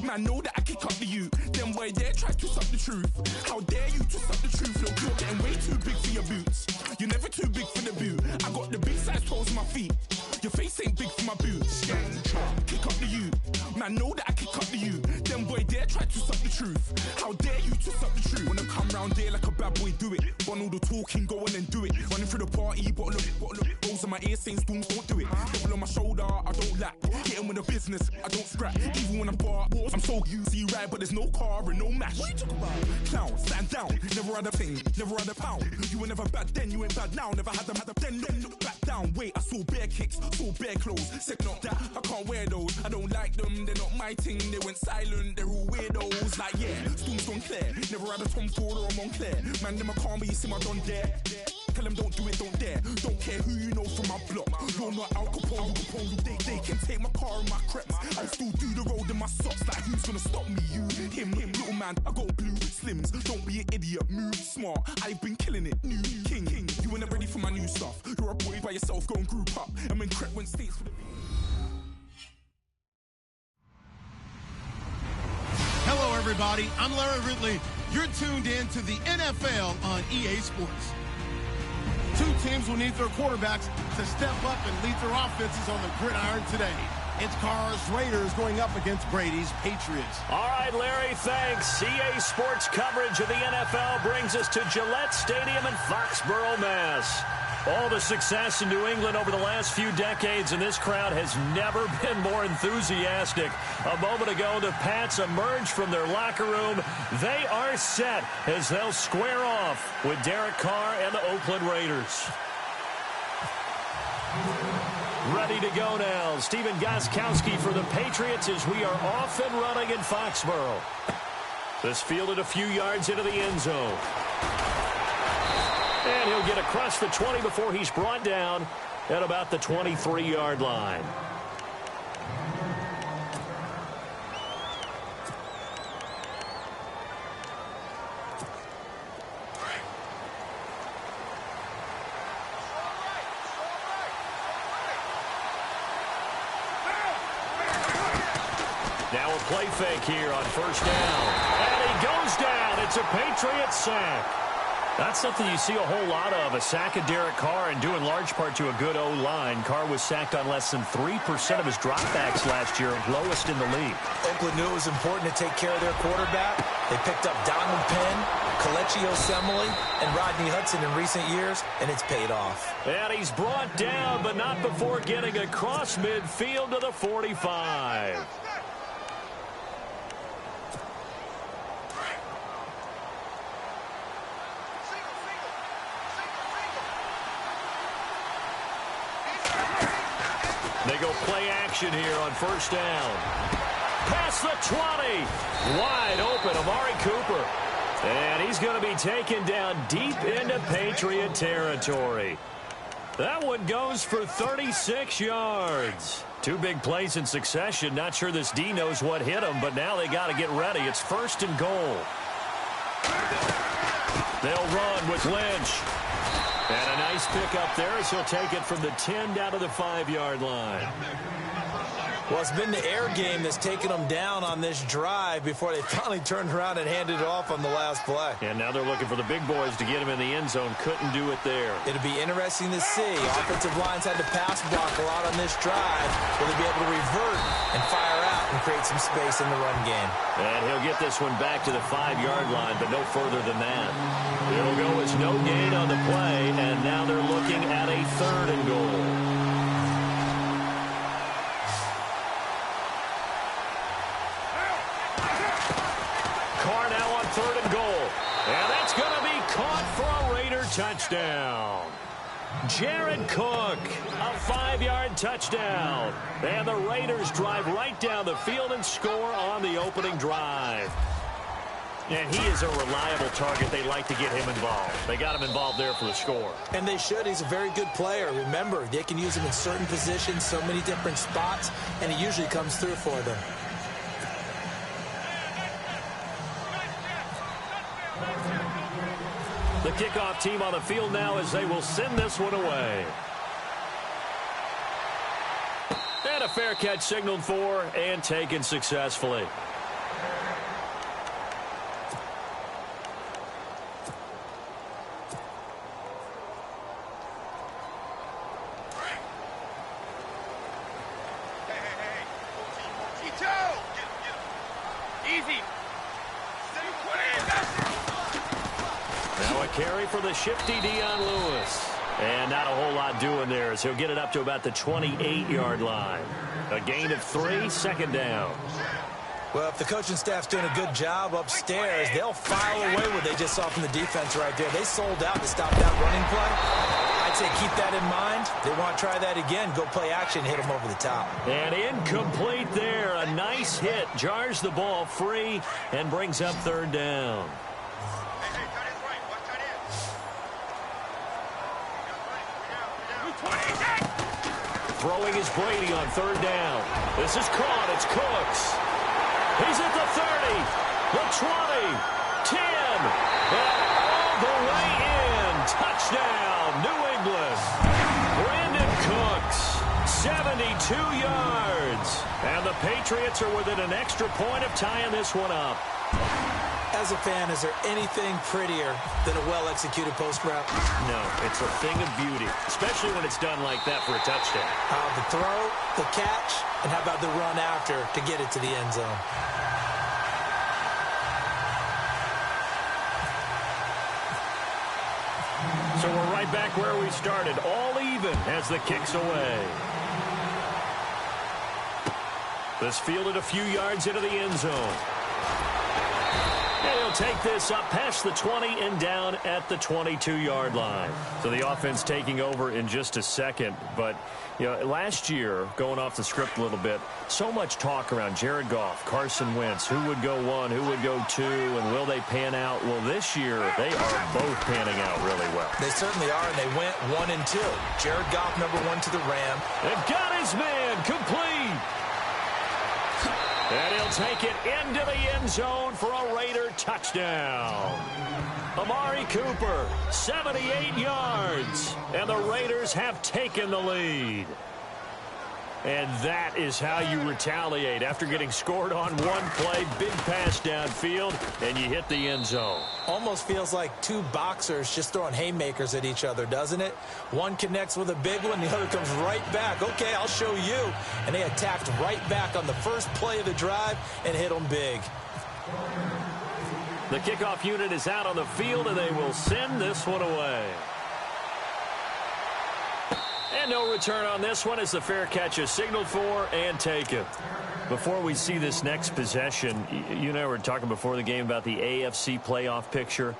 Man, know that I kick up the youth. Them boy there try to suck the truth. How dare you to suck the truth? Look, you're getting way too big for your boots. You're never too big for the boot. I got the big size toes on my feet. Your face ain't big for my boots. Kick up the youth. Man, know that I kick up the youth. Them boy there try to suck the truth. How dare you to suck the truth? Wanna come round there like a bad boy, do it. Want all the talking, go on and do it. Running through the party, bottle up. Rolls on my ear saying spoons, don't do it. Double on my shoulder, I don't lack. Hitting with a business, I don't scrap. Even when I'm bar, I'm so easy right, but there's no car and no mash. What you talking about? Clown, stand down. Never had a thing, never had a pound. You were never bad then, you ain't bad now. Never had them, then look back down. Wait, I saw bare kicks, saw bare clothes. Said not that, I can't wear those. I don't like them, they're not my thing. They went silent, they're all weirdos. Like yeah, Storm's gone clear. Never had a Tom Ford or a Montclair. Man, them a calm, but you see my don dare. Tell them don't do it, don't dare. Don't care who you know from my block. You're not Al Capone, they can take my car and my creps. I'll still do the road in my socks. Like who's gonna stop me? You, him, little man. I got blue slims. Don't be an idiot, move smart. I've been killing it, new king. You weren't ready for my new stuff. You're a boy by yourself, go and group up. And when Crep went states for the... Hello, everybody. I'm Larry Ridley. You're tuned in to the NFL on EA Sports. Two teams will need their quarterbacks to step up and lead their offenses on the gridiron today. It's Carr's Raiders going up against Brady's Patriots. All right, Larry, thanks. EA Sports coverage of the NFL brings us to Gillette Stadium in Foxborough, Mass. All the success in New England over the last few decades, and this crowd has never been more enthusiastic. A moment ago, the Pats emerged from their locker room. They are set as they'll square off with Derek Carr and the Oakland Raiders. Ready to go now. Stephen Gostkowski for the Patriots as we are off and running in Foxborough. This fielded a few yards into the end zone. And he'll get across the 20 before he's brought down at about the 23-yard line. Now a play fake here on first down. And he goes down. It's a Patriots sack. That's something you see a whole lot of, a sack of Derek Carr, and due in large part to a good O-line. Carr was sacked on less than 3% of his dropbacks last year, lowest in the league. Oakland knew it was important to take care of their quarterback. They picked up Donovan Penn, Kelechi Osemele, and Rodney Hudson in recent years, and it's paid off. And he's brought down, but not before getting across midfield to the 45. They go play action here on first down. Past the 20. Wide open, Amari Cooper. And he's going to be taken down deep into Patriot territory. That one goes for 36 yards. Two big plays in succession. Not sure this D knows what hit him, but now they got to get ready. It's first and goal. They'll run with Lynch. And a nice pick up there as he'll take it from the 10 down to the 5-yard line. Well, it's been the air game that's taken them down on this drive before they finally turned around and handed it off on the last play. And now they're looking for the big boys to get him in the end zone. Couldn't do it there. It'll be interesting to see. Offensive lines had to pass block a lot on this drive. Will they be able to revert and fire out and create some space in the run game? And he'll get this one back to the 5-yard line, but no further than that. It'll go as no gain on the play, and now they're looking at a third and goal. Carr now on third and goal. And that's going to be caught for a Raider touchdown. Jared Cook, a 5-yard touchdown. And the Raiders drive right down the field and score on the opening drive. And he is a reliable target. They like to get him involved. They got him involved there for the score. And they should. He's a very good player. Remember, they can use him in certain positions, so many different spots, and he usually comes through for them. The kickoff team on the field now as they will send this one away. And a fair catch signaled for and taken successfully. Now a carry for the shifty Dion Lewis. And not a whole lot doing there, as he'll get it up to about the 28-yard line. A gain of 3, second down. Well, if the coaching staff's doing a good job upstairs, they'll file away what they just saw from the defense right there. They sold out to stop that running play. I'd say keep that in mind. They want to try that again. Go play action, hit them over the top. And incomplete there. A nice hit. Jars the ball free and brings up third down. Throwing is Brady on third down. This is caught. It's Cooks. He's at the 30, the 20, 10, and all the way in. Touchdown, New England. Brandon Cooks, 72 yards. And the Patriots are within an extra point of tying this one up. As a fan, is there anything prettier than a well-executed post route? No, it's a thing of beauty, especially when it's done like that for a touchdown. The throw, the catch, and how about the run after to get it to the end zone? So we're right back where we started, all even as the kick's away. This fielded a few yards into the end zone. And he'll take this up past the 20 and down at the 22-yard line. So the offense taking over in just a second. But, you know, last year, going off the script a little bit, so much talk around Jared Goff, Carson Wentz, who would go 1, who would go 2, and will they pan out? Well, this year, they are both panning out really well. They certainly are, and they went 1 and 2. Jared Goff, number 1 to the Ram. And got his man complete. And he'll take it into the end zone for a Raider touchdown. Amari Cooper, 78 yards. And the Raiders have taken the lead. And that is how you retaliate after getting scored on one play, big pass downfield, and you hit the end zone. Almost feels like two boxers just throwing haymakers at each other, doesn't it? One connects with a big one, the other comes right back. Okay, I'll show you. And they attacked right back on the first play of the drive and hit them big. The kickoff unit is out on the field, and they will send this one away. And no return on this one as the fair catch is signaled for and taken. Before we see this next possession, you and I were talking before the game about the AFC playoff picture.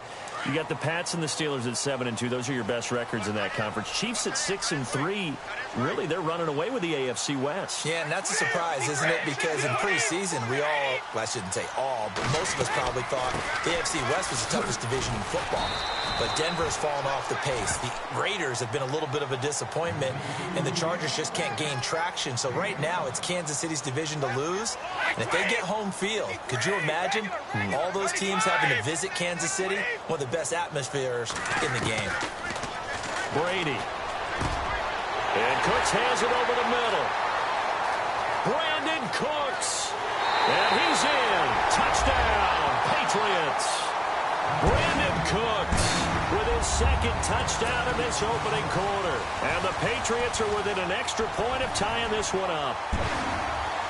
You got the Pats and the Steelers at 7-2. Those are your best records in that conference. Chiefs at 6-3. Really, they're running away with the AFC West. Yeah, and that's a surprise, isn't it? Because in preseason, we all, well, I shouldn't say all, but most of us probably thought the AFC West was the toughest division in football. But Denver's fallen off the pace. The Raiders have been a little bit of a disappointment, and the Chargers just can't gain traction. So right now, it's Kansas City's division to lose. And if they get home field, could you imagine all those teams having to visit Kansas City? One of the best atmospheres in the game. Brady. And Cooks has it over the middle. Brandon Cooks. And he's in. Touchdown, Patriots. Brandon Cooks with his second touchdown in this opening quarter. And the Patriots are within an extra point of tying this one up.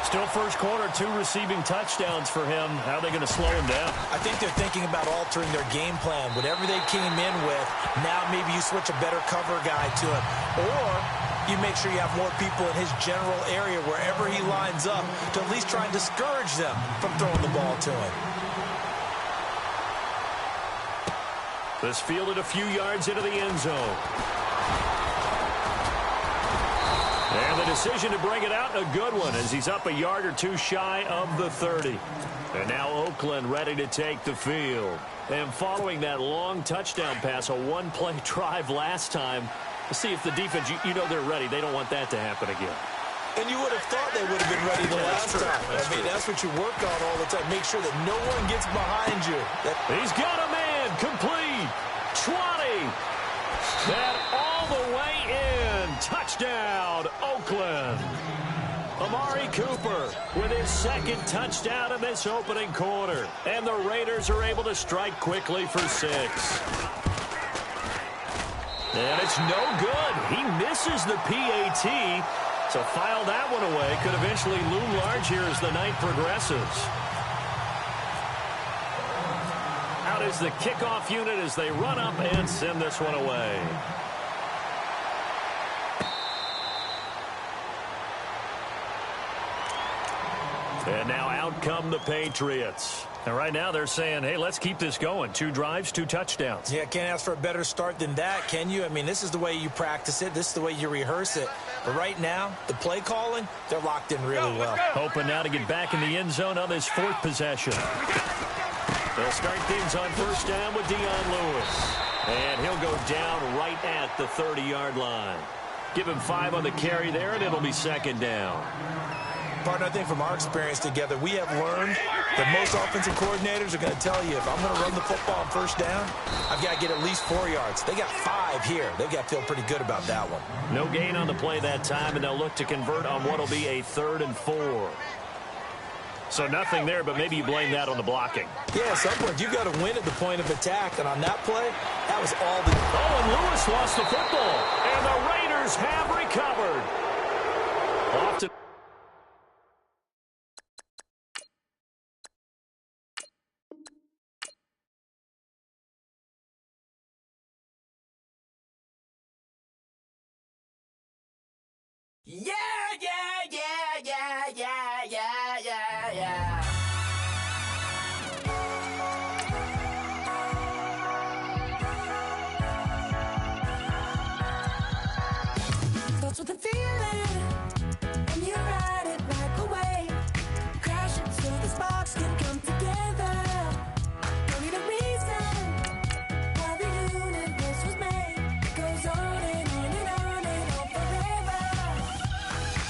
Still first quarter, 2 receiving touchdowns for him. How are they going to slow him down? I think they're thinking about altering their game plan. Whatever they came in with, now maybe you switch a better cover guy to him. Or you make sure you have more people in his general area wherever he lines up to at least try and discourage them from throwing the ball to him. This fielded a few yards into the end zone. And the decision to bring it out, a good one, as he's up a yard or 2 shy of the 30. And now Oakland ready to take the field. And following that long touchdown pass, a one-play drive last time, let's see if the defense, you know they're ready. They don't want that to happen again. And you would have thought they would have been ready the last time. That's what you work on all the time. Make sure that no one gets behind you. He's got a man, complete, 20. That all the way in. Touchdown, Oakland. Amari Cooper with his second touchdown in this opening quarter. And the Raiders are able to strike quickly for 6. And it's no good. He misses the PAT. So file that one away. Could eventually loom large here as the night progresses. crowd is the kickoff unit as they run up and send this one away. And now out come the Patriots. And right now they're saying, hey, let's keep this going. 2 drives, 2 touchdowns. Yeah, can't ask for a better start than that, can you? I mean, this is the way you practice it. This is the way you rehearse it. But right now, the play calling, they're locked in really well. Hoping now to get back in the end zone on this 4th possession. They'll start things on first down with Dion Lewis. And he'll go down right at the 30-yard line. Give him 5 on the carry there, and it'll be 2nd down. Partner, I think from our experience together, we have learned that most offensive coordinators are going to tell you, if I'm going to run the football on first down, I've got to get at least 4 yards. They got 5 here. They've got to feel pretty good about that one. No gain on the play that time, and they'll look to convert on what will be a 3rd and 4. So nothing there, but maybe you blame that on the blocking. Yeah, at some point, you've got to win at the point of attack, and on that play, that was all the... Oh, and Lewis lost the football, and the Raiders have recovered. Off to... Yeah, yeah, yeah, yeah, yeah, yeah, yeah, yeah. Starts with a feeling, and you ride it right away. Crash it so the sparks can come together. Don't need a reason why the universe was made. It goes on and on and on and on forever.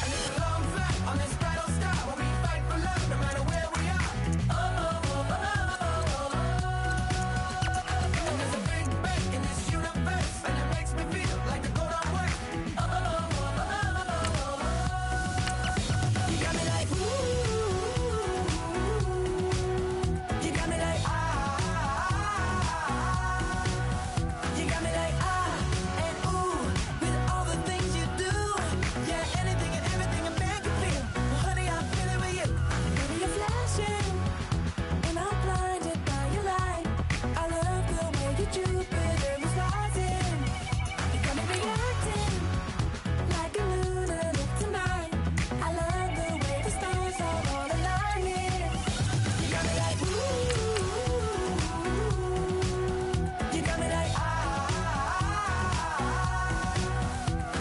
And it's a long flight on this battle star where we fight for love no matter where we are. Oh, oh, oh, oh, oh. And there's a big bang in this universe, and it makes me feel like the gold on work. Oh, oh, oh, oh, oh. You got me like, ooh. You got me like, you got me like, and ooh, with all the things you do. Yeah, anything and everything a man can feel. Well, honey, I'm feeling with you. Baby, you're flashing, and I'm blinded by your light. I love the way you Jupiter is rising. You got me reacting like a lunatic tonight. I love the way the stars are all aligning. You got me like, ooh. You got me like,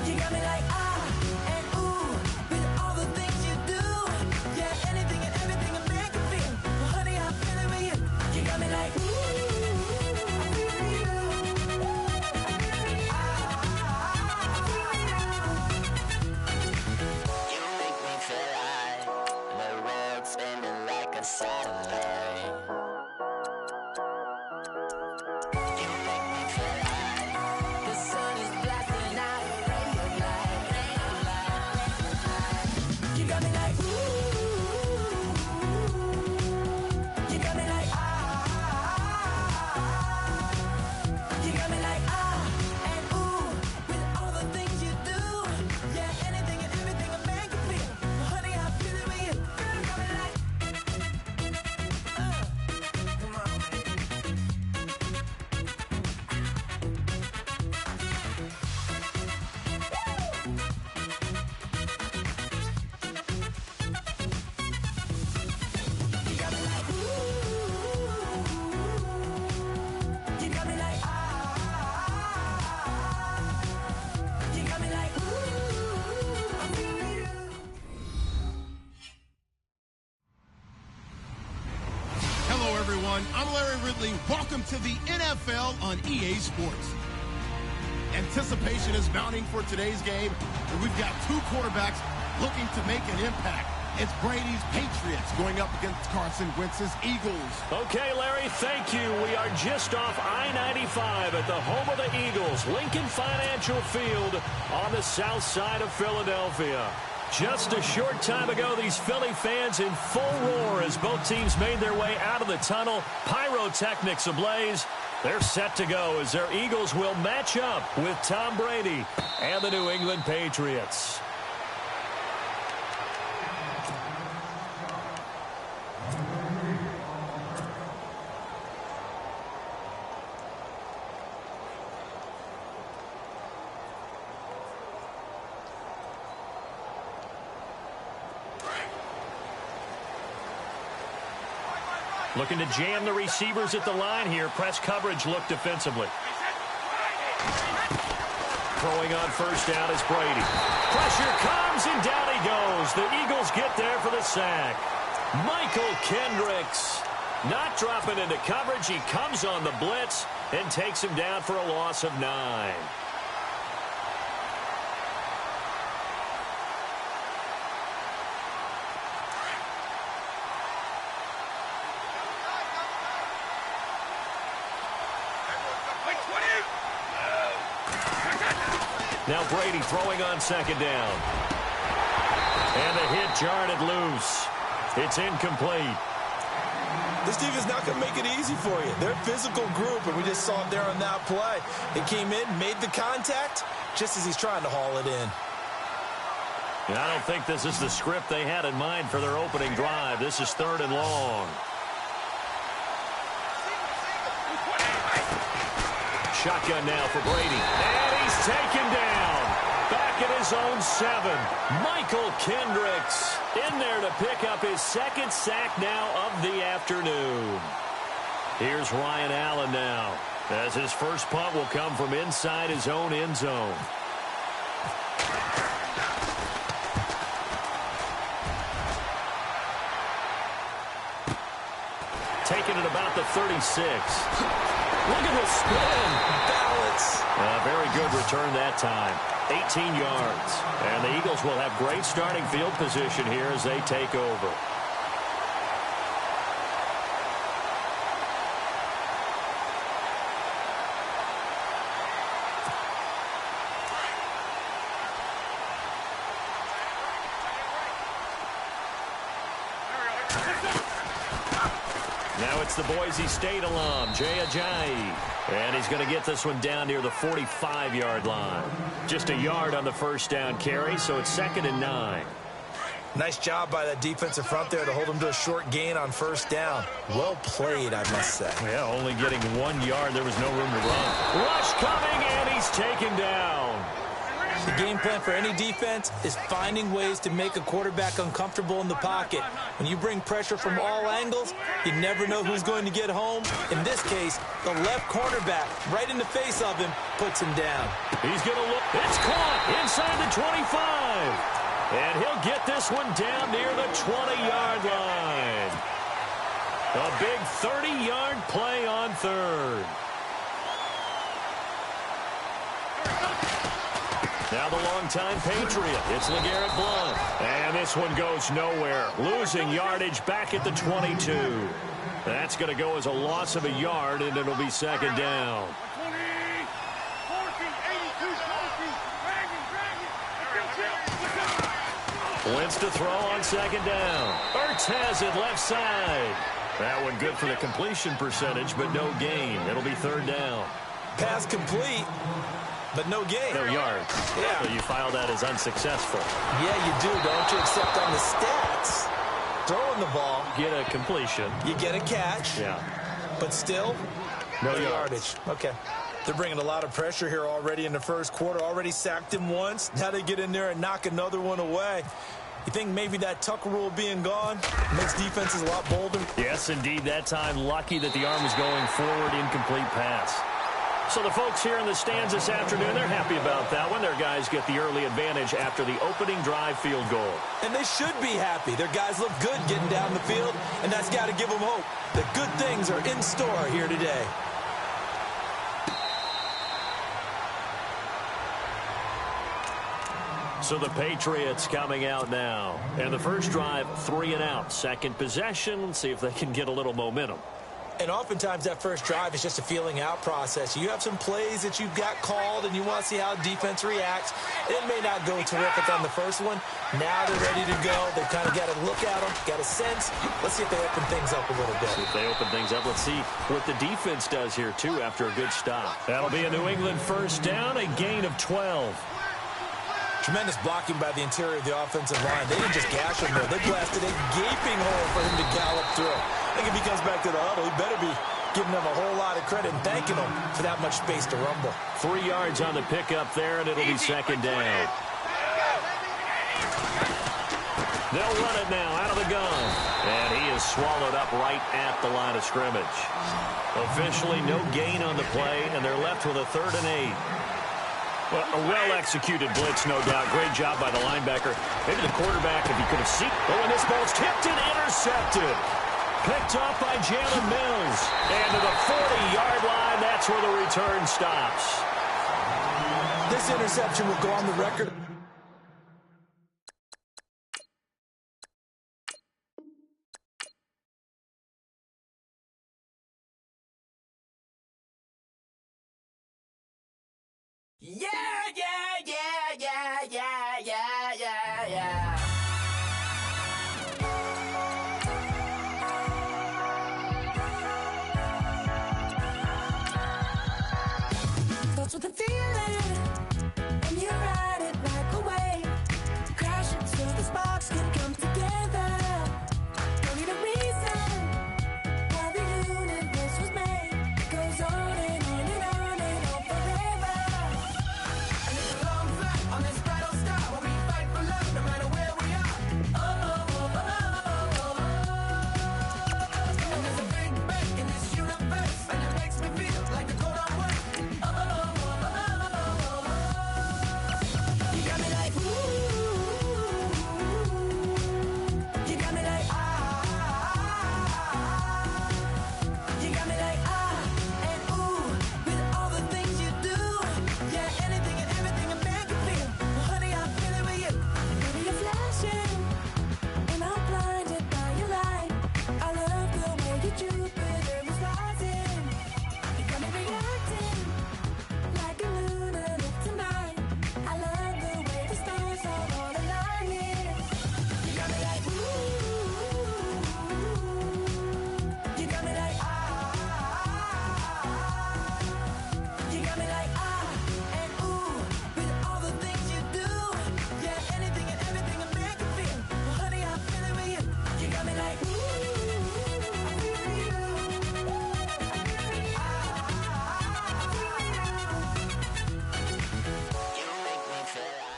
you got me like, and ooh, with all the things you do. Yeah, anything and everything a man can feel. Well, honey, I'm feeling with you. You got me like, ooh, I'm feeling you. You make me feel like the world's spinning like a satellite. You make me feel like The sun is blasting out a ray of light, ray of light. You got me like, ooh. You got me like, you got me like, and ooh, with all the things you do. Yeah, anything and everything a man can feel. Well, honey, I'm feeling with you. You got me like, come on, you got me like, ooh. You got me like, you got me like, ooh. I'm feeling you. Hello, everyone. I'm Larry Ridley. Welcome to the NFL on EA Sports. Anticipation is mounting for today's game, and we've got 2 quarterbacks looking to make an impact. It's Brady's Patriots going up against Carson Wentz's Eagles. Okay, Larry, thank you. We are just off I-95 at the home of the Eagles, Lincoln Financial Field on the south side of Philadelphia. Just a short time ago, these Philly fans in full roar as both teams made their way out of the tunnel. Pyrotechnics ablaze. They're set to go as their Eagles will match up with Tom Brady and the New England Patriots. Looking to jam the receivers at the line here. Press coverage look defensively. Throwing on first down is Brady. Pressure comes, and down he goes. The Eagles get there for the sack. Michael Kendricks not dropping into coverage. He comes on the blitz and takes him down for a loss of 9. Now Brady throwing on second down. And the hit jarred it loose. It's incomplete. This defense not going to make it easy for you. They're a physical group, and we just saw it there on that play. They came in, made the contact, just as he's trying to haul it in. And I don't think this is the script they had in mind for their opening drive. This is 3rd and long. Shotgun now for Brady. And he's taken down. Back at his own 7. Michael Kendricks in there to pick up his 2nd sack now of the afternoon. Here's Ryan Allen now, as his first punt will come from inside his own end zone. Taking it about the 36. Look at the spin. Balance. Very good return that time. 18 yards. And the Eagles will have great starting field position here as they take over. Now it's the Boise State alum, Jay Ajayi. And he's going to get this one down near the 45-yard line. Just a yard on the first down carry, so it's 2nd and 9. Nice job by that defensive front there to hold him to a short gain on first down. Well played, I must say. Yeah, only getting 1 yard. There was no room to run. Rush coming, and he's taken down. The game plan for any defense is finding ways to make a quarterback uncomfortable in the pocket. When you bring pressure from all angles, you never know who's going to get home. In this case, the left cornerback, right in the face of him, puts him down. He's going to look. It's caught inside the 25. And he'll get this one down near the 20-yard line. A big 30-yard play on 3rd. Now the longtime Patriot. It's LeGarrette Blount. And this one goes nowhere. Losing yardage back at the 22. That's going to go as a loss of a yard, and it'll be 2nd down. Wentz to throw on 2nd down. Ertz has it left side. That one good for the completion percentage, but no gain. It'll be 3rd down. Pass complete. But no gain. No yards. Yeah. So you file that as unsuccessful. Yeah, you do, don't you? Except on the stats. Throwing the ball. Get a completion. You get a catch. Yeah. But still, no yardage. Okay. They're bringing a lot of pressure here already in the first quarter. Already sacked him once. Now they get in there and knock another one away. You think maybe that Tucker rule being gone makes defenses a lot bolder? Yes, indeed. That time, lucky that the arm was going forward. Incomplete pass. So the folks here in the stands this afternoon, they're happy about that one. Their guys get the early advantage after the opening drive field goal. And they should be happy. Their guys look good getting down the field, and that's got to give them hope that good things are in store here today. So the Patriots coming out now. And the first drive, 3 and out. Second possession, see if they can get a little momentum. And oftentimes that first drive is just a feeling out process. You have some plays that you've got called and you want to see how defense reacts. It may not go terrific on the first one. Now they're ready to go. They've kind of got to look at them, got a sense. Let's see if they open things up a little bit. See if they open things up. Let's see what the defense does here, too, after a good stop. That'll be a New England first down, a gain of 12. Tremendous blocking by the interior of the offensive line. They didn't just gash him there. They blasted a gaping hole for him to gallop through. I think if he comes back to the huddle, he better be giving them a whole lot of credit and thanking them for that much space to rumble. 3 yards on the pickup there, and it'll be 2nd down. They'll run it now out of the gun. And he is swallowed up right at the line of scrimmage. Officially no gain on the play, and they're left with a 3rd and 8. Well, a well-executed blitz, no doubt. Great job by the linebacker. Maybe the quarterback, if he could have seen. Oh, and this ball's tipped and intercepted. Picked off by Jalen Mills. And to the 40-yard line, that's where the return stops. This interception will go on the record. Yeah, yeah, yeah, yeah, yeah, yeah, yeah, yeah. Starts with a feeling, and you ride it right away. Crashing so the sparks can come together. Don't need a reason why the universe was made. It goes on and on and on and on forever. And it's a long flight on this battle star where we fight for love no matter where we are. Oh, oh, oh, oh, oh, oh. And there's a big bang in this universe, and it makes me feel like the code on work. Oh, oh, oh, oh, oh, oh. You got me like ooh. You got me like you got me like and ooh, with all the things you do. Yeah, anything and everything a man can feel. Well, honey, I feel it with you. Baby, you're flashing, and I'm blinded by your light. I love the way you Jupiter is rising. You got me reacting like a lunatic tonight. I love the way the stars are all aligning. You got me like ooh. You got me like you got me like and ooh, with all the things you do. Yeah, anything and everything a man can feel. Well, honey, I feel it with you. You got me like ooh, I feel you. You make me feel like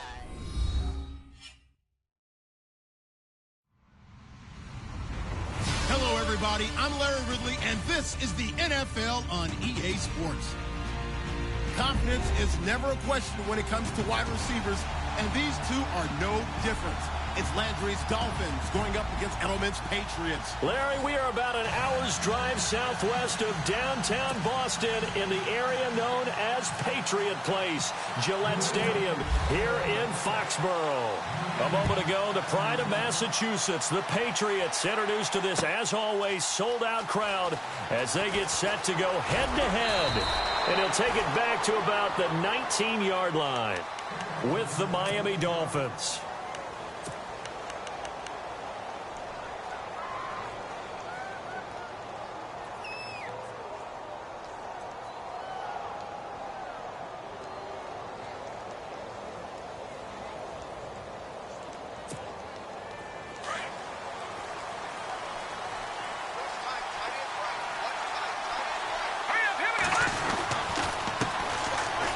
Hello, everybody. I'm Larry Ridley, and this is the NFL on EA Sports. Confidence is never a question when it comes to wide receivers, and these two are no different. It's Landry's Dolphins going up against Edelman's Patriots. Larry, we are about an hour's drive southwest of downtown Boston in the area known as Patriot Place, Gillette Stadium, here in Foxborough. A moment ago, the pride of Massachusetts, the Patriots, introduced to this, as always, sold-out crowd as they get set to go head-to-head. And he'll take it back to about the 19-yard line with the Miami Dolphins.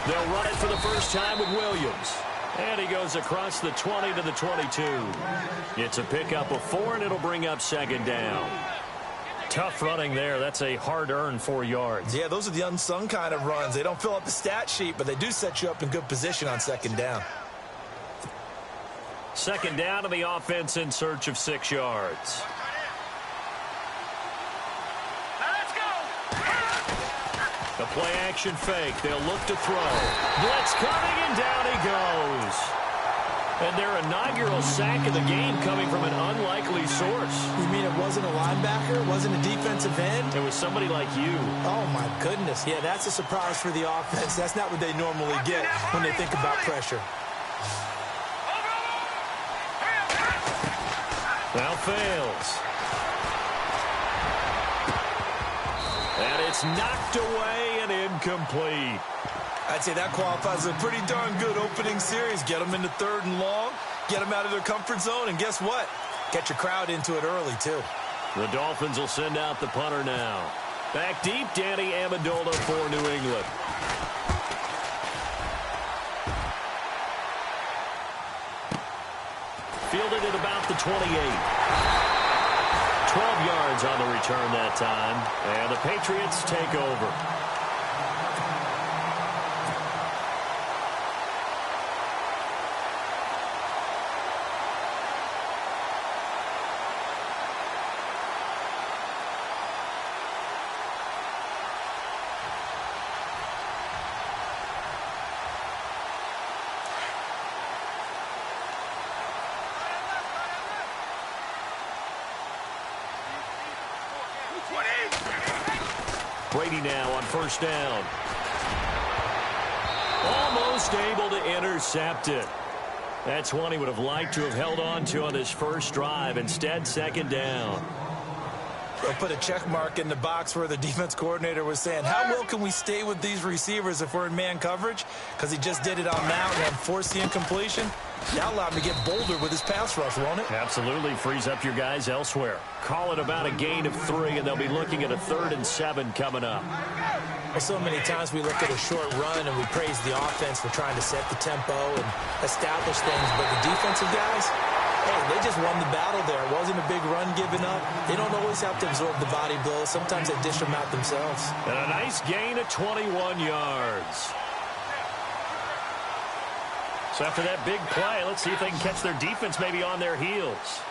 They'll run it for the first time with Williams. And he goes across the 20 to the 22. It's a pickup of 4, and it'll bring up 2nd down. Tough running there. That's a hard-earned 4 yards. Yeah, those are the unsung kind of runs. They don't fill up the stat sheet, but they do set you up in good position on 2nd down. 2nd down, and the offense in search of 6 yards. A play-action fake. They'll look to throw. Blitz coming, and down he goes. And their inaugural sack of the game coming from an unlikely source. You mean it wasn't a linebacker? It wasn't a defensive end? It was somebody like you. Oh, my goodness. Yeah, that's a surprise for the offense. That's not what they normally get when they think about pressure. Now fails. And it's knocked away and incomplete. I'd say that qualifies as a pretty darn good opening series. Get them into 3rd and long, get them out of their comfort zone, and guess what? Get your crowd into it early, too. The Dolphins will send out the punter now. Back deep, Danny Amendola for New England. Fielded at about at the 28. 12 yards on the return that time, and the Patriots take over. Brady now on first down. Almost able to intercept it. That's one he would have liked to have held on to on his first drive. Instead, second down. They'll put a check mark in the box where the defense coordinator was saying, how well can we stay with these receivers if we're in man coverage? Because he just did it on Mount and forced the incompletion. That allowed him to get bolder with his pass rush, won't it? Absolutely. Frees up your guys elsewhere. Call it about a gain of 3, and they'll be looking at a 3rd and 7 coming up. Well, so many times we look at a short run and we praise the offense for trying to set the tempo and establish things, but the defensive guys, hey, they just won the battle there. It wasn't a big run given up. They don't always have to absorb the body blows. Sometimes they dish them out themselves. And a nice gain of 21 yards. So after that big play, let's see if they can catch their defense maybe on their heels.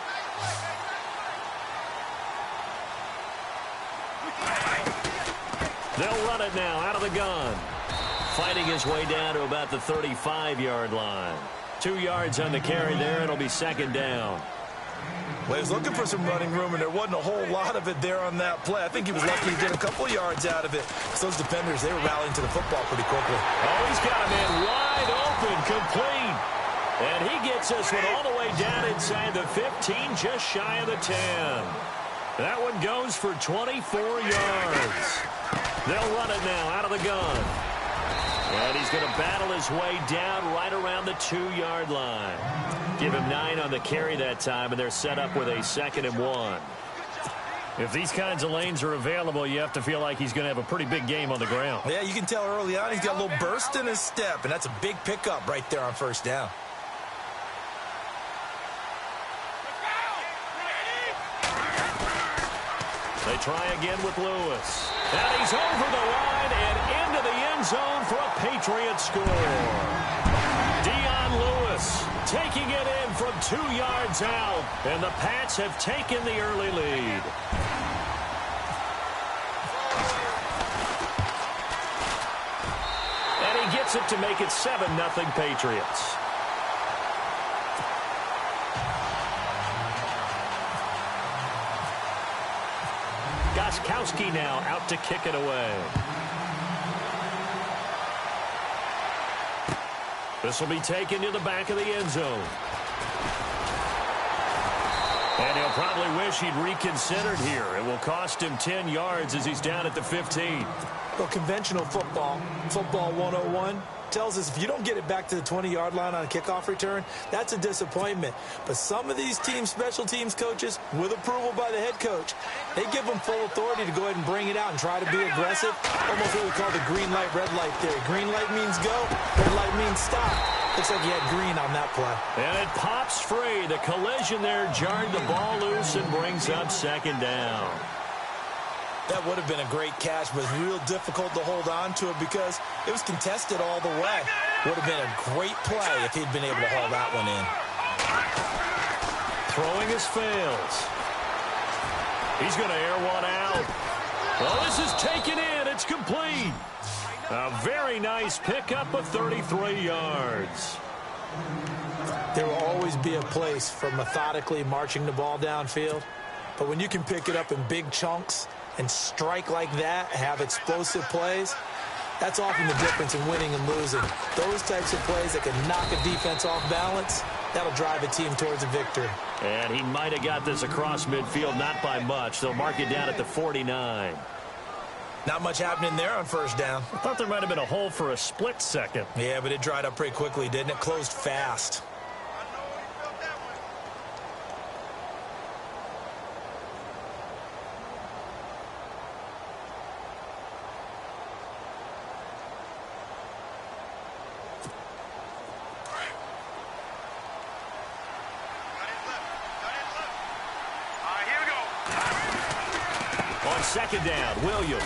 They'll run it now out of the gun. Fighting his way down to about the 35-yard line. 2 yards on the carry there. It'll be second down. Well, he was looking for some running room, and there wasn't a whole lot of it there on that play. I think he was lucky to get a couple yards out of it. So those defenders, they were rallying to the football pretty quickly. Oh, he's got a man wide open, complete. And he gets this one all the way down inside the 15, just shy of the 10. That one goes for 24 yards. They'll run it now out of the gun. And he's going to battle his way down right around the 2-yard line. Give him 9 on the carry that time, and they're set up with a 2nd and 1. If these kinds of lanes are available, you have to feel like he's going to have a pretty big game on the ground. Yeah, you can tell early on he's got a little burst in his step, and that's a big pickup right there on first down. They try again with Lewis. And he's over the line and into the end zone for a Patriot score. Dion Lewis taking it in from 2 yards out. And the Pats have taken the early lead. And he gets it to make it 7-0 Patriots. Gostkowski now out to kick it away. This will be taken to the back of the end zone. And he'll probably wish he'd reconsidered here. It will cost him 10 yards as he's down at the 15. Well, conventional football 101, tells us if you don't get it back to the 20-yard line on a kickoff return, that's a disappointment. But some of these team special teams coaches, with approval by the head coach, they give them full authority to go ahead and bring it out and try to be aggressive. Almost what we call the green light, red light theory. Green light means go, red light means stop. Looks like he had green on that play. And it pops free. The collision there jarred the ball loose and brings up second down. That would have been a great catch, but it's real difficult to hold on to it because it was contested all the way. Would have been a great play if he'd been able to haul that one in. Throwing his fails. He's going to air one out. Well, this is taken in. It's complete. A very nice pickup of 33 yards. There will always be a place for methodically marching the ball downfield. But when you can pick it up in big chunks and strike like that, have explosive plays, that's often the difference in winning and losing. Those types of plays that can knock a defense off balance, that'll drive a team towards a victory. And he might have got this across midfield, not by much. They'll mark it down at the 49. Not much happening there on first down. I thought there might have been a hole for a split second. Yeah, but it dried up pretty quickly, didn't it? Closed fast. Second down, Williams.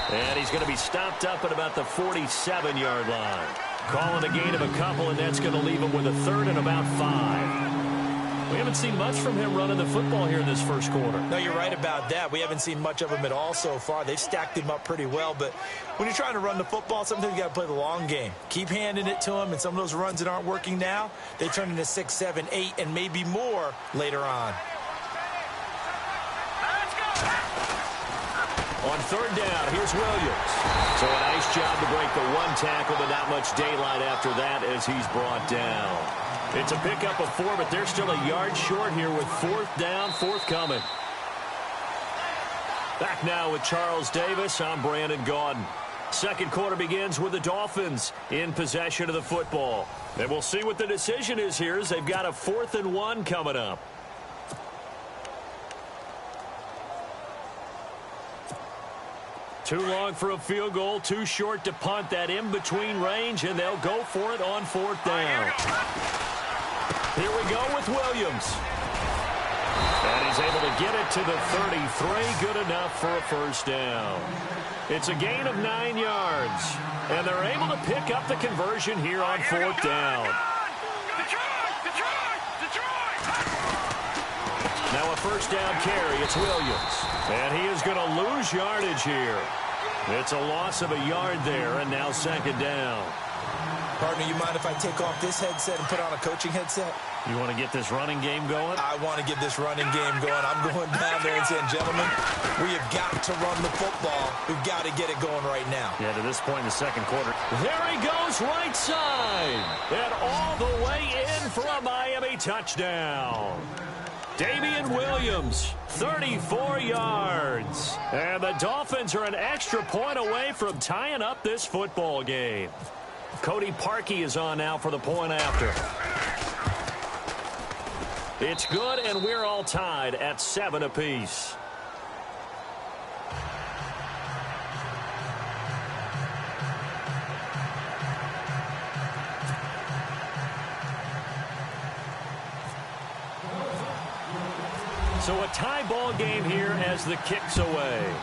And he's going to be stopped up at about the 47-yard line. Calling a gain of a couple, and that's going to leave him with a third and about 5. We haven't seen much from him running the football here in this first quarter. No, you're right about that. We haven't seen much of him at all so far. They've stacked him up pretty well, but when you're trying to run the football, sometimes you got to play the long game. Keep handing it to him, and some of those runs that aren't working now, they turn into 6, 7, 8, and maybe more later on. On third down, here's Williams. So a nice job to break the one tackle, but not much daylight after that as he's brought down. It's a pickup of 4, but they're still a yard short here with fourth down, forthcoming. Back now with Charles Davis. I'm Brandon Gaudin. Second quarter begins with the Dolphins in possession of the football. And we'll see what the decision is here as they've got a 4th and 1 coming up. Too long for a field goal, too short to punt. That in-between range, and they'll go for it on 4th down. Here we go with Williams. And he's able to get it to the 33. Good enough for a first down. It's a gain of 9 yards. And they're able to pick up the conversion here on 4th down. Now a first down carry. It's Williams. And he is going to lose yardage here. It's a loss of a yard there, and now second down. Partner, you mind if I take off this headset and put on a coaching headset? You want to get this running game going? I want to get this running game going. I'm going down there and saying, gentlemen, we have got to run the football. We've got to get it going right now. Yeah, to this point in the second quarter. There he goes, right side. And all the way in for a Miami touchdown. Damian Williams, 34 yards. And the Dolphins are an extra point away from tying up this football game. Cody Parkey is on now for the point after. It's good, and we're all tied at 7 apiece. So a tie ball game here as the kick's away.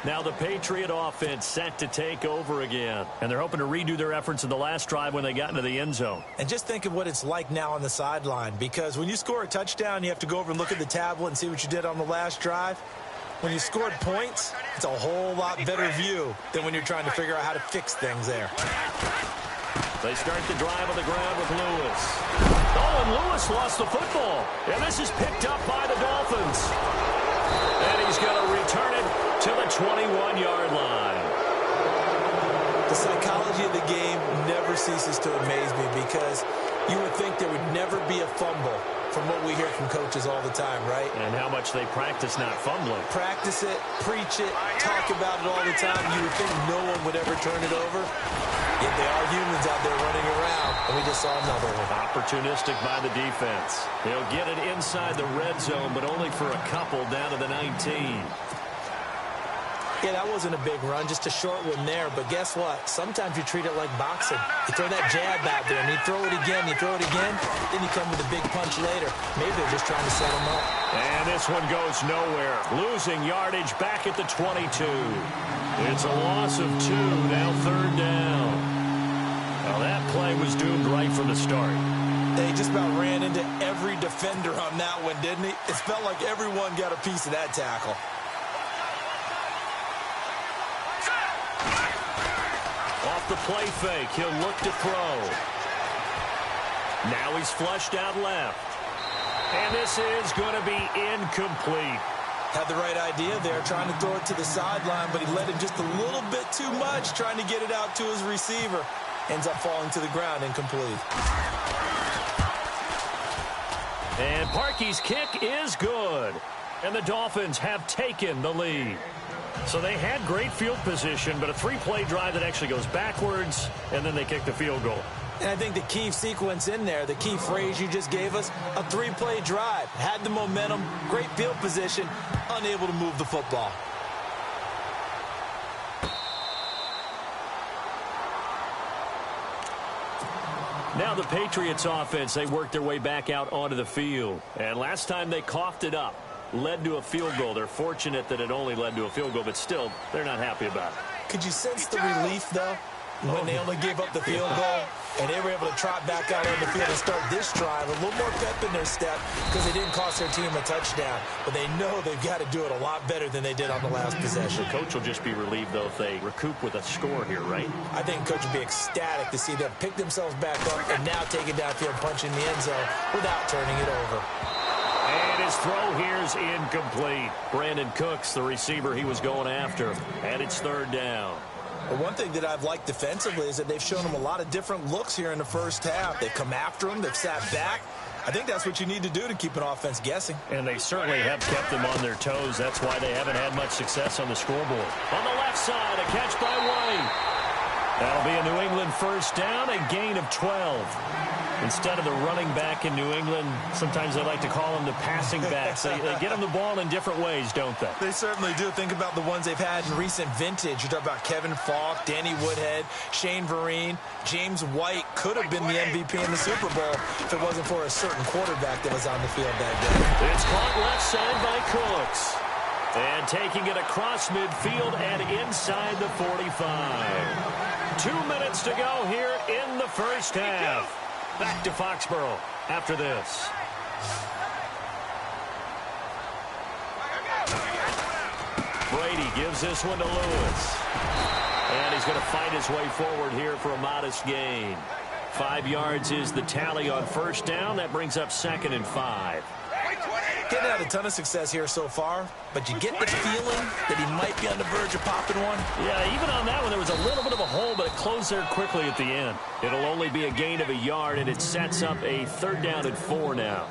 Now the Patriot offense set to take over again. And they're hoping to redo their efforts in the last drive when they got into the end zone. And just think of what it's like now on the sideline. Because when you score a touchdown, you have to go over and look at the tablet and see what you did on the last drive. When you scored points, it's a whole lot better view than when you're trying to figure out how to fix things there. They start the drive on the ground with Lewis. Oh, and Lewis lost the football. And this is picked up by the Dolphins. And he's going to return it to the 21-yard line. The psychology of the game never ceases to amaze me because you would think there would never be a fumble from what we hear from coaches all the time, right? And how much they practice not fumbling. Practice it, preach it, talk about it all the time. You would think no one would ever turn it over. Yet there are humans out there running around, and we just saw another one. Opportunistic by the defense. They'll get it inside the red zone, but only for a couple down to the 19. Yeah, that wasn't a big run, just a short one there. But guess what? Sometimes you treat it like boxing. You throw that jab out there, and you throw it again, you throw it again, then you come with a big punch later. Maybe they're just trying to set them up. And this one goes nowhere. Losing yardage back at the 22. It's a loss of 2, now third down. Well, that play was doomed right from the start. They just about ran into every defender on that one, didn't he? It felt like everyone got a piece of that tackle. Off the play fake, he'll look to throw. Now he's flushed out left. And this is going to be incomplete. Had the right idea there, trying to throw it to the sideline, but he let him just a little bit too much, trying to get it out to his receiver. Ends up falling to the ground, incomplete. And Parkey's kick is good. And the Dolphins have taken the lead. So they had great field position, but a 3-play drive that actually goes backwards, and then they kick the field goal. And I think the key sequence in there, the key phrase you just gave us, a 3-play drive. Had the momentum, great field position, unable to move the football. Now the Patriots offense, they worked their way back out onto the field. And last time they coughed it up, led to a field goal. They're fortunate that it only led to a field goal, but still, they're not happy about it. Could you sense the relief, though, when they only gave up the field goal and they were able to trot back out on the field and start this drive? A little more pep in their step because they didn't cost their team a touchdown. But they know they've got to do it a lot better than they did on the last possession. The coach will just be relieved, though, if they recoup with a score here, right? I think coach would be ecstatic to see them pick themselves back up and now take it downfield, punch in the end zone without turning it over. And his throw here is incomplete. Brandon Cooks, the receiver he was going after, and it's third down. Well, one thing that I've liked defensively is that they've shown him a lot of different looks here in the first half. They've come after him. They've sat back. I think that's what you need to do to keep an offense guessing. And they certainly have kept them on their toes. That's why they haven't had much success on the scoreboard. On the left side, a catch by White. That'll be a New England first down, a gain of 12. Instead of the running back in New England, sometimes they like to call them the passing backs. They get them the ball in different ways, don't they? They certainly do. Think about the ones they've had in recent vintage. You talk about Kevin Falk, Danny Woodhead, Shane Vereen. James White could have been the MVP in the Super Bowl if it wasn't for a certain quarterback that was on the field that day. It's caught left side by Cooks. And taking it across midfield and inside the 45. 2 minutes to go here in the first half. Back to Foxborough after this. Brady gives this one to Lewis. And he's going to fight his way forward here for a modest gain. 5 yards is the tally on first down. That brings up 2nd and 5. Getting had a ton of success here so far, but you get the feeling that he might be on the verge of popping one. Yeah, even on that one, there was a little bit of a hole, but it closed there quickly at the end. It'll only be a gain of a yard, and it sets up a 3rd down and 4 now.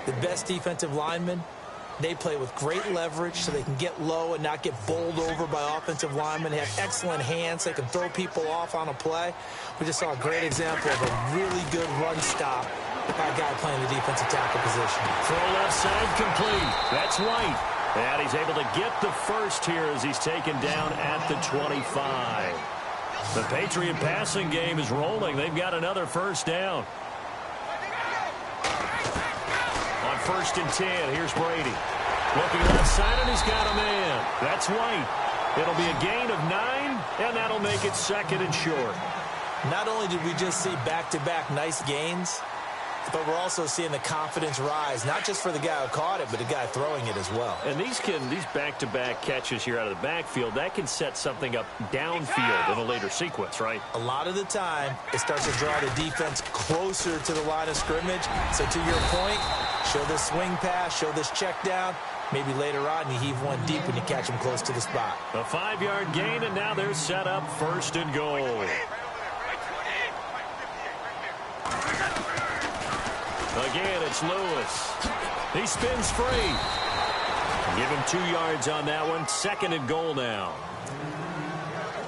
The best defensive linemen, they play with great leverage so they can get low and not get bowled over by offensive linemen. They have excellent hands. They can throw people off on a play. We just saw a great example of a really good run stop by a guy playing the defensive tackle position. Throw left side complete. That's White. And he's able to get the first here as he's taken down at the 25. The Patriot passing game is rolling. They've got another first down. On 1st and 10, here's Brady. Looking left side, and he's got a man. That's White. It'll be a gain of 9, and that'll make it 2nd and short. Not only did we just see back-to-back nice gains, but we're also seeing the confidence rise, not just for the guy who caught it, but the guy throwing it as well. And these back-to-back catches here out of the backfield, that can set something up downfield in a later sequence, right? A lot of the time, it starts to draw the defense closer to the line of scrimmage. So to your point, show this swing pass, show this check down. Maybe later on, you heave one deep when you catch him close to the spot. A 5-yard gain, and now they're set up 1st and goal. Again, it's Lewis. He spins free. Give him 2 yards on that one. 2nd and goal now.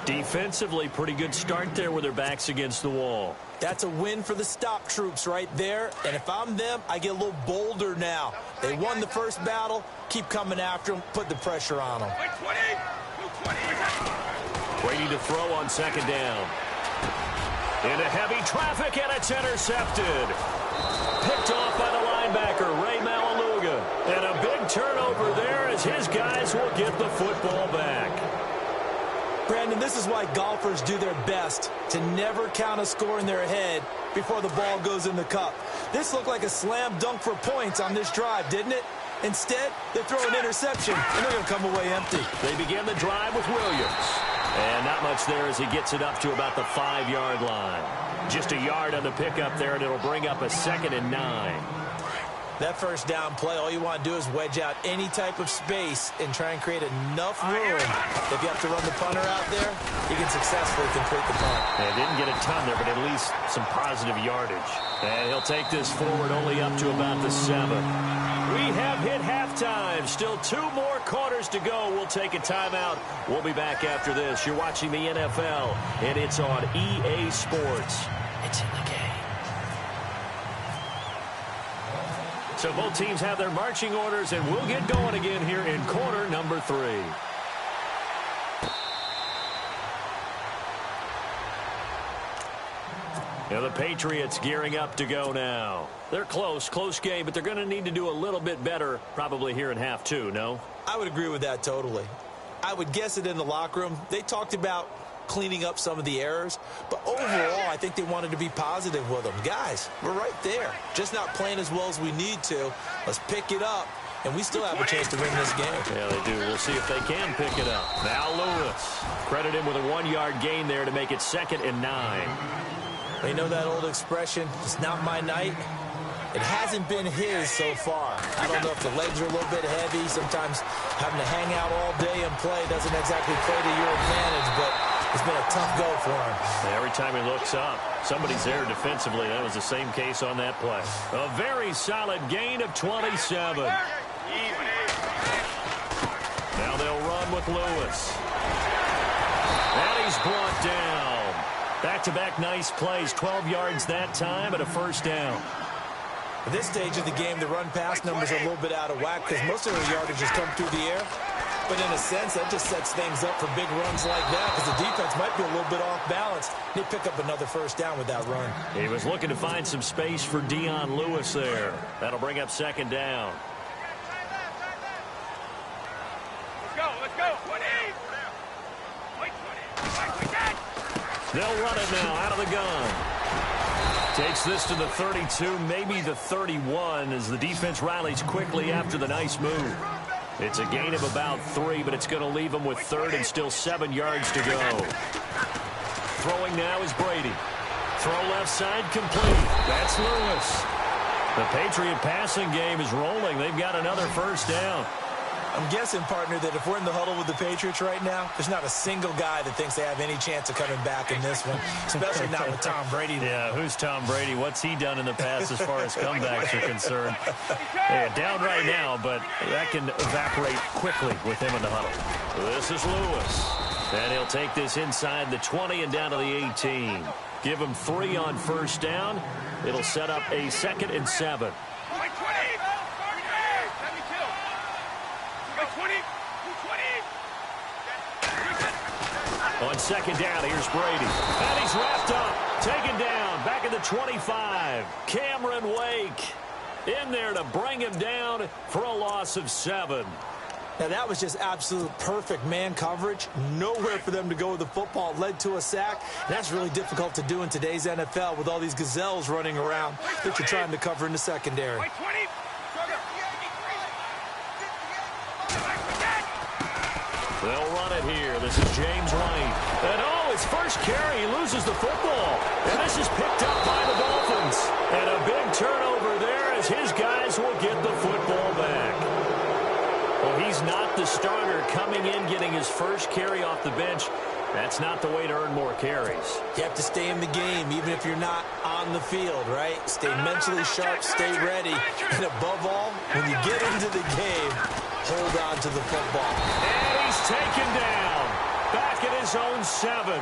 Defensively, pretty good start there with their backs against the wall. That's a win for the stop troops right there. And if I'm them, I get a little bolder now. They won the first battle. Keep coming after them. Put the pressure on them. Brady to throw on 2nd down. Into heavy traffic, and it's intercepted. Picked off by the linebacker, Ray Malaluga. And a big turnover there as his guys will get the football back. Brandon, this is why golfers do their best to never count a score in their head before the ball goes in the cup. This looked like a slam dunk for points on this drive, didn't it? Instead, they throw an interception, and they're going to come away empty. They begin the drive with Williams. And not much there as he gets it up to about the 5-yard line. Just a yard on the pickup there, and it'll bring up a 2nd and 9. That first down play, all you want to do is wedge out any type of space and try and create enough room. If you have to run the punter out there, you can successfully complete the punt. Yeah, didn't get a ton there, but at least some positive yardage. And he'll take this forward only up to about the 7. We have hit halftime. Still 2 more quarters to go. We'll take a timeout. We'll be back after this. You're watching the NFL, and it's on EA Sports. It's in the game. So both teams have their marching orders, and we'll get going again here in quarter number 3. Now the Patriots gearing up to go now. They're close game, but they're going to need to do a little bit better probably here in half two, no? I would agree with that totally. I would guess it in the locker room. They talked about cleaning up some of the errors, but overall I think they wanted to be positive with them. Guys, we're right there. Just not playing as well as we need to. Let's pick it up, and we still have a chance to win this game. Yeah, they do. We'll see if they can pick it up. Now Lewis. Credit him with a 1-yard gain there to make it 2nd and 9. You know that old expression, it's not my night? It hasn't been his so far. I don't know if the legs are a little bit heavy. Sometimes having to hang out all day and play doesn't exactly play to your advantage, but it's been a tough go for him. Every time he looks up, somebody's there defensively. That was the same case on that play. A very solid gain of 27. Now they'll run with Lewis. And he's brought down. Back-to-back nice plays, 12 yards that time and a first down. At this stage of the game, the run-pass numbers are a little bit out of whack because most of their yardage has come through the air. But in a sense, that just sets things up for big runs like that because the defense might be a little bit off balance. They pick up another first down with that run. He was looking to find some space for Dion Lewis there. That'll bring up 2nd down. Let's go. They'll run it now out of the gun. Takes this to the 32, maybe the 31, as the defense rallies quickly after the nice move. It's a gain of about 3, but it's going to leave them with 3rd and still 7 yards to go. Throwing now is Brady. Throw left side complete. That's Lewis. The Patriot passing game is rolling. They've got another first down. I'm guessing, partner, that if we're in the huddle with the Patriots right now, there's not a single guy that thinks they have any chance of coming back in this one, especially not with Tom Brady. Yeah, who's Tom Brady? What's he done in the past as far as comebacks are concerned? Yeah, down right now, but that can evaporate quickly with him in the huddle. This is Lewis. And he'll take this inside the 20 and down to the 18. Give him 3 on first down. It'll set up a 2nd and 7. On 2nd down, here's Brady. And he's wrapped up. Taken down. Back at the 25. Cameron Wake in there to bring him down for a loss of 7. Now, that was just absolute perfect man coverage. Nowhere for them to go with the football. It led to a sack. That's really difficult to do in today's NFL with all these gazelles running around that you're trying to cover in the secondary. They'll run it here. This is James White. And his first carry, he loses the football. And this is picked up by the Dolphins. And a big turnover there as his guys will get the football back. Well, he's not the starter coming in, getting his first carry off the bench. That's not the way to earn more carries. You have to stay in the game, even if you're not on the field, right? Stay mentally sharp, stay ready. And above all, when you get into the game, hold on to the football. And he's taken down. Back at his own 7.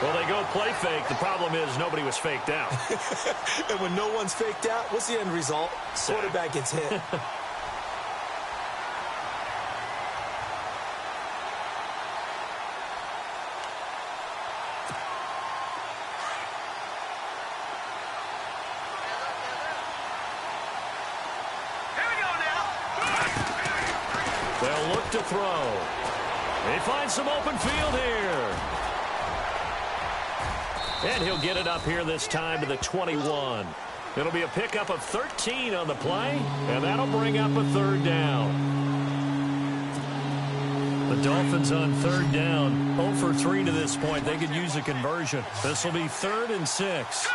Well, they go play fake. The problem is nobody was faked out. And when no one's faked out, what's the end result? Quarterback gets hit. They'll look to throw. They find some open field here. And he'll get it up here this time to the 21. It'll be a pickup of 13 on the play, and that'll bring up a 3rd down. The Dolphins on 3rd down, 0 for 3 to this point. They could use a conversion. This will be 3rd and 6.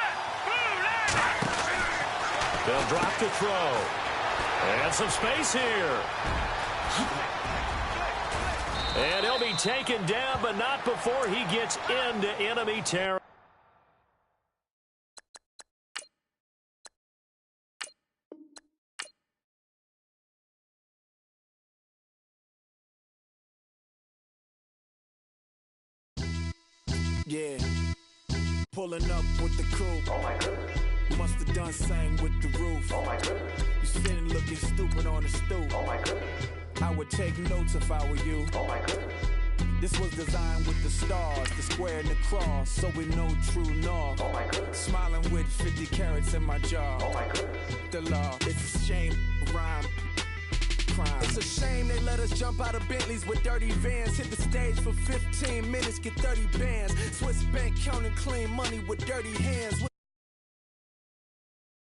They'll drop to throw. And some space here. And he'll be taken down, but not before he gets into enemy territory. Yeah, pulling up with the crew. Oh my goodness. Must have done same with the roof. Oh my goodness. You sitting looking stupid on the stoop. Oh my goodness. I would take notes if I were you. Oh my goodness. This was designed with the stars, the square and the cross, so we know true north. Oh my goodness. Smiling with 50 carats in my jaw. Oh my goodness. The law, it's a shame, rhyme. Crime. It's a shame they let us jump out of Bentleys with dirty vans. Hit the stage for 15 minutes, get 30 bands. Swiss bank counting clean money with dirty hands.